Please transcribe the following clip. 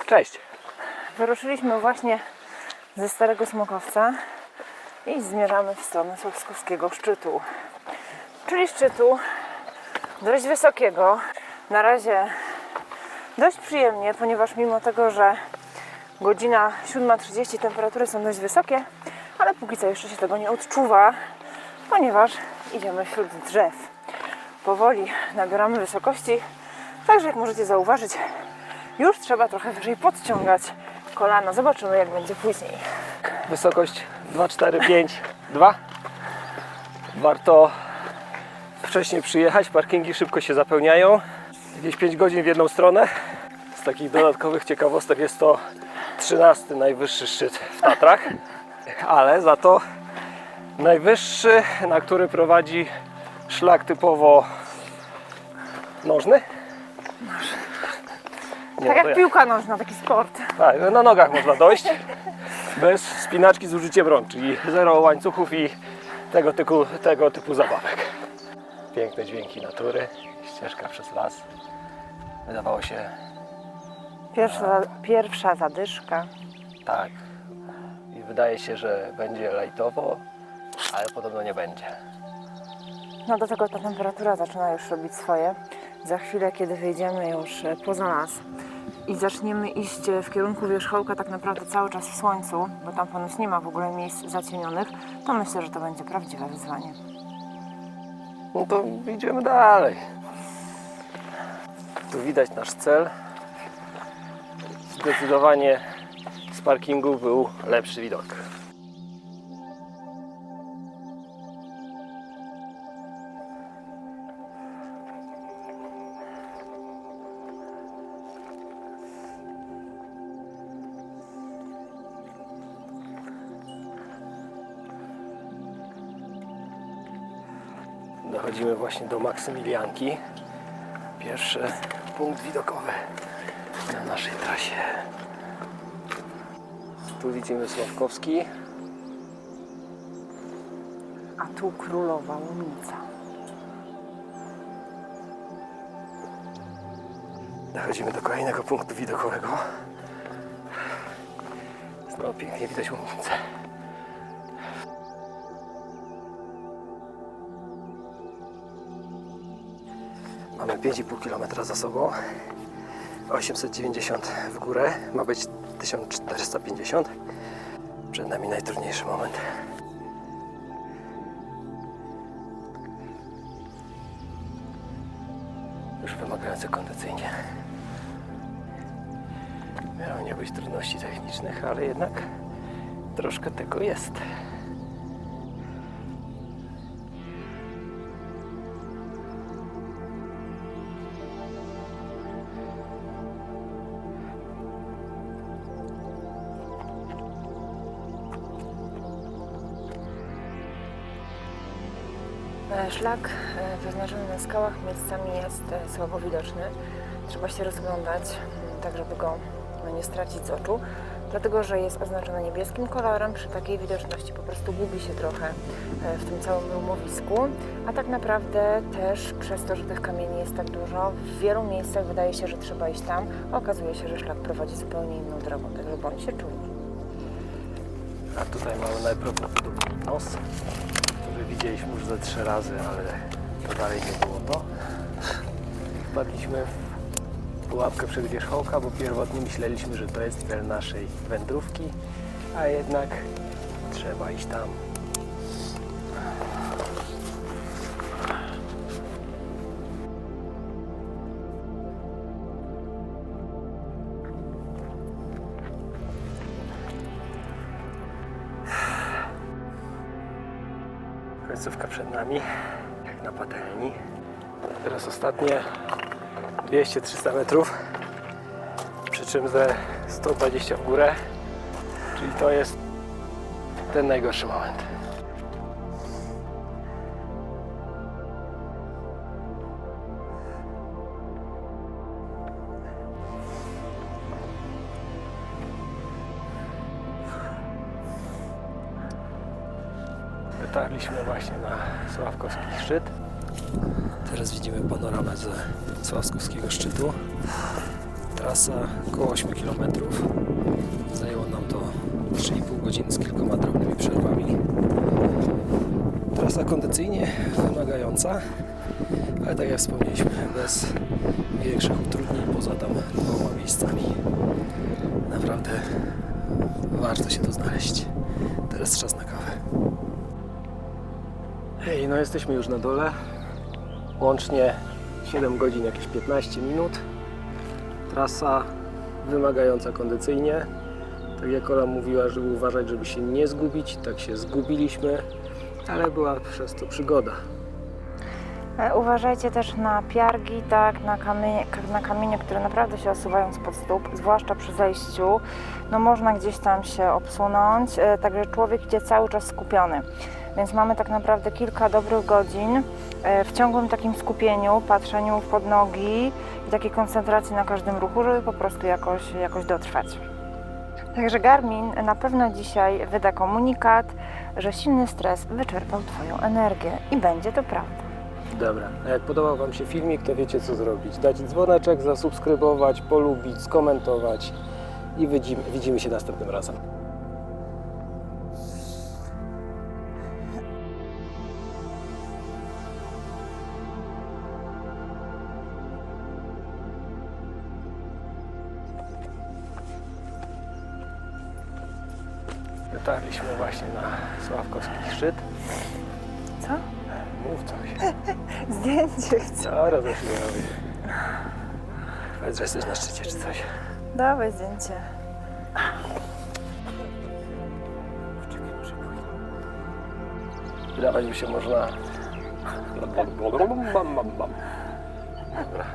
Cześć! Wyruszyliśmy właśnie ze Starego Smokowca i zmierzamy w stronę Sławskowskiego szczytu. Czyli szczytu dość wysokiego. Na razie dość przyjemnie, ponieważ mimo tego, że godzina 7:30, temperatury są dość wysokie, ale póki co jeszcze się tego nie odczuwa, ponieważ idziemy wśród drzew. Powoli nabieramy wysokości, także jak możecie zauważyć, już trzeba trochę wyżej podciągać kolana. Zobaczymy, jak będzie później. Wysokość 245,2. Warto wcześniej przyjechać, parkingi szybko się zapełniają. Jakieś 5 godzin w jedną stronę. Z takich dodatkowych ciekawostek jest to 13. najwyższy szczyt w Tatrach, ale za to najwyższy, na który prowadzi szlak typowo nożny. Nie, Tak to jak piłka nożna, taki sport. Tak, na nogach można dojść, bez spinaczki z użyciem rąk, czyli zero łańcuchów i tego typu zabawek. Piękne dźwięki natury, ścieżka przez las. Wydawało się, Pierwsza zadyszka. tak, i wydaje się, że będzie lajtowo, ale podobno nie będzie. No do tego ta temperatura zaczyna już robić swoje. Za chwilę, kiedy wyjdziemy już poza las i zaczniemy iść w kierunku wierzchołka tak naprawdę cały czas w słońcu, bo tam ponoć nie ma w ogóle miejsc zacienionych, to myślę, że to będzie prawdziwe wyzwanie. No to idziemy dalej. Tu widać nasz cel. Zdecydowanie z parkingu był lepszy widok. Dochodzimy właśnie do Maksymilianki. Pierwszy punkt widokowy na naszej trasie. Tu widzimy Sławkowski. A tu Królowa Łomica. Dochodzimy do kolejnego punktu widokowego. Znowu pięknie widać Łomicę. Mamy 5,5 km za sobą, 890 w górę, ma być 1450. Przed nami najtrudniejszy moment. Już wymagający kondycyjnie. Miało nie być trudności technicznych, ale jednak troszkę tego jest. Szlak wyznaczony na skałach miejscami jest słabo widoczny. Trzeba się rozglądać, tak żeby go nie stracić z oczu, dlatego że jest oznaczony niebieskim kolorem. Przy takiej widoczności po prostu gubi się trochę w tym całym rumowisku, a tak naprawdę też przez to, że tych kamieni jest tak dużo, w wielu miejscach wydaje się, że trzeba iść tam, a okazuje się, że szlak prowadzi zupełnie inną drogą, także bądźcie czujni. A tutaj mamy najprawdopodobniej nos, który widzieliśmy już ze 3 razy, ale to dalej nie było to. Wpadliśmy w pułapkę przedwierzchołka, bo pierwotnie myśleliśmy, że to jest cel naszej wędrówki, a jednak trzeba iść tam. Końcówka przed nami, jak na patelni. Teraz ostatnie 200-300 metrów, przy czym ze 120 w górę, czyli to jest ten najgorszy moment. Dotarliśmy właśnie na Sławkowski szczyt. Teraz widzimy panoramę ze Sławkowskiego szczytu. Trasa około 8 km. Zajęło nam to 3,5 godziny z kilkoma drobnymi przerwami. Trasa kondycyjnie wymagająca, ale tak jak wspomnieliśmy, bez większych utrudnień poza tam 2 miejscami. Naprawdę warto się tu znaleźć. Teraz czas na kawę. Hej, no jesteśmy już na dole. Łącznie 7 godzin, jakieś 15 minut. Trasa wymagająca kondycyjnie. Tak jak Ola mówiła, żeby uważać, żeby się nie zgubić. Tak się zgubiliśmy, ale była przez to przygoda. Uważajcie też na piargi, tak, na kamienie, które naprawdę się osuwają spod stóp, zwłaszcza przy zejściu. No można gdzieś tam się obsunąć, także człowiek idzie cały czas skupiony. Więc mamy tak naprawdę kilka dobrych godzin w ciągłym takim skupieniu, patrzeniu pod nogi i takiej koncentracji na każdym ruchu, żeby po prostu jakoś dotrwać. Także Garmin na pewno dzisiaj wyda komunikat, że silny stres wyczerpał Twoją energię i będzie to prawda. Dobra, a jak podobał Wam się filmik, to wiecie co zrobić. Dać dzwoneczek, zasubskrybować, polubić, skomentować i widzimy się następnym razem. Dotarliśmy właśnie na Sławkowski szczyt. Co? Mów coś. Zdjęcie chcę. Zaraz zaczynamy. Powiedz, że jesteś na szczycie czy coś. Dawaj zdjęcie. Wydawać by się można. Dobra.